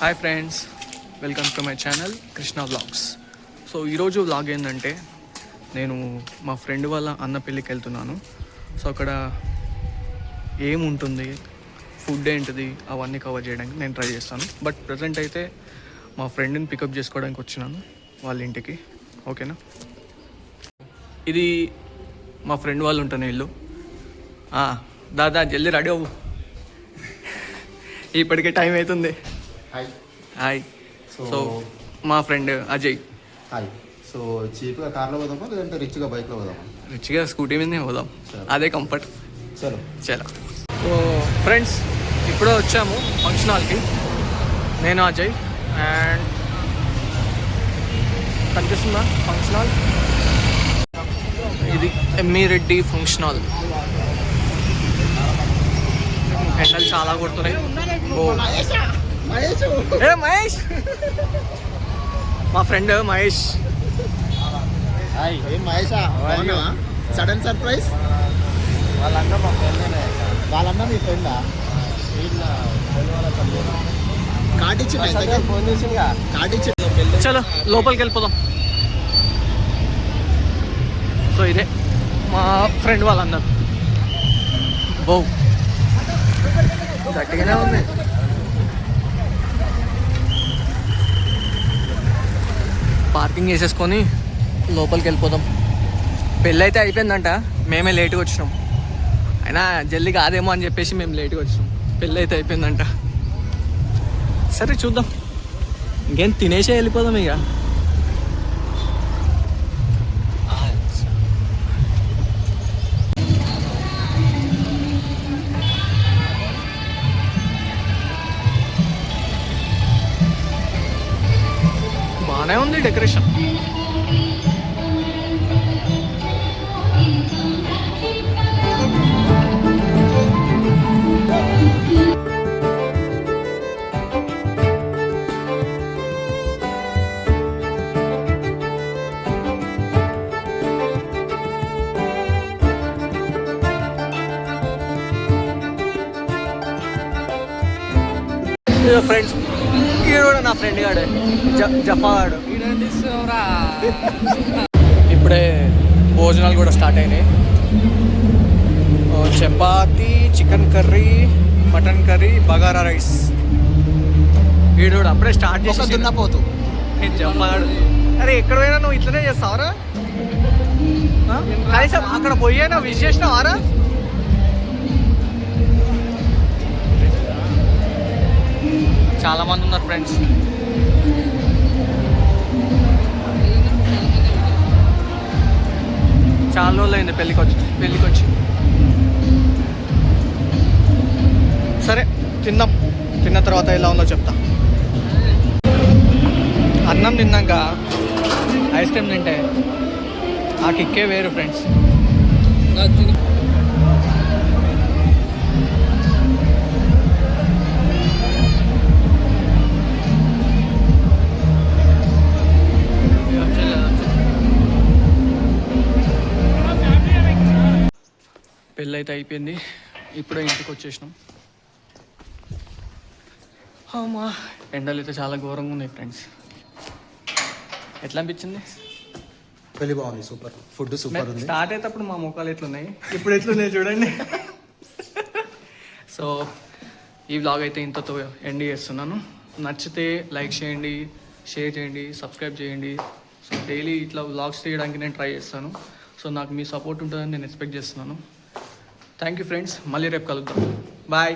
Hi friends, welcome to my channel Krishna vlogs. So ఈరోజు vlog ఏంటంటే నేను మా ఫ్రెండ్ వాళ్ళ అన్న పెళ్ళికి వెళ్తున్నాను. సో అక్కడ ఏముంటుంది, ఫుడ్ ఏంటిది, అవన్నీ కవర్ చేయడానికి నేను ట్రై చేస్తాను. బట్ ప్రజెంట్ అయితే మా ఫ్రెండ్ని పికప్ చేసుకోవడానికి వచ్చినాను వాళ్ళ ఇంటికి. ఓకేనా, ఇది మా ఫ్రెండ్ వాళ్ళు ఉంటున్న ఇల్లు. దాదా జల్దీ రెడీ అవ్వు, ఇప్పటికే టైం అవుతుంది. హాయ్. సో మా ఫ్రెండ్ అజయ్. హాయ్. సో చీప్గా కార్లో పోదామా లేదంటే రిచ్గా బైక్లో పోదామా? రిచ్గా స్కూటీ మీదనే పోదాం, అదే కంఫర్ట్. చలో. సో ఫ్రెండ్స్, ఇప్పుడే వచ్చాము ఫంక్షన్ హాల్కి. నేను అజయ్ అండ్ కనిపిస్తుందా ఫంక్షన్ హాల్? ఇది ఎంఈ రెడ్డి ఫంక్షన్ హాల్. ఎండలు చాలా కొడుతున్నాయి. ఏ మహేష్, మా ఫ్రెండ్ మహేష్. ఏం మహేషా, సడన్ సర్ప్రైజ్. వాళ్ళన్నా మీ ఫ్రెండా? కార్డు ఇచ్చింది, ఫోన్ చేసిందిగా, కార్డు ఇచ్చింది. చలో లోపలికి వెళ్ళిపోదాం. సో ఇదే మా ఫ్రెండ్ వాళ్ళందరూ. బో గట్టిగానే ఉంది. పార్కింగ్ చేసేసుకొని లోపలికి వెళ్ళిపోదాం. పెళ్ళి అయితే అయిపోయిందంట, మేమే లేట్గా వచ్చినాం. అయినా జల్దీ కాదేమో అని చెప్పేసి మేము లేట్గా వచ్చినాం. పెళ్ళి అయితే అయిపోయిందంట. సరే చూద్దాం, ఇంకేం తినేసే వెళ్ళిపోదాం ఇక. బాగానే ఉంది డెకరేషన్. ఫ్రెండ్స్, ఈరోడు నా ఫ్రెండ్ గాడు జఫాడు. ఇప్పుడే భోజనాలు కూడా స్టార్ట్ అయినాయి. Chapati, chicken curry, mutton curry, bagara rice. వీడు అప్పుడే స్టార్ట్ చేసి తిన్నపోతు జఫాడు. అరే ఎక్కడ పోయినా నువ్వు ఇట్లనే చేస్తావరా? కనీసం అక్కడ పోయినా విష్ చేసినావారా? చాలా మంది ఉన్నారు ఫ్రెండ్స్. చాలా రోజులు అయింది పెళ్ళికి వచ్చి. సరే తిందాం, తిన్న తర్వాత ఎలా ఉందో చెప్తా. అన్నం తిన్నాక ఐస్ క్రీమ్ తింటే ఆ కిక్కే వేరు ఫ్రెండ్స్. పెళ్ళి అయితే అయిపోయింది, ఇప్పుడే ఇంటికి వచ్చేసినాం. అమ్మా, ఎండలు అయితే చాలా ఘోరంగా ఉన్నాయి ఫ్రెండ్స్. ఎట్లా అనిపించింది? పెళ్ళి బాగుంది, సూపర్. ఫుడ్ సూపర్ ఉంది. స్టార్ట్ అయ్యేటప్పుడు మా ముఖాలు ఎట్లున్నాయి, ఇప్పుడు ఎట్లున్నాయి చూడండి. సో ఈ వ్లాగ్ అయితే ఇంతతో ఎండ్ చేస్తున్నాను. నచ్చితే లైక్ చేయండి, షేర్ చేయండి, సబ్స్క్రైబ్ చేయండి. సో డైలీ ఇట్లా వ్లాగ్స్ తీయడానికి నేను ట్రై చేస్తాను. సో నాకు మీ సపోర్ట్ ఉంటుందని నేను ఎక్స్పెక్ట్ చేస్తున్నాను. థ్యాంక్ యూ ఫ్రెండ్స్, మళ్ళీ రేపు కలుద్దాం. బాయ్.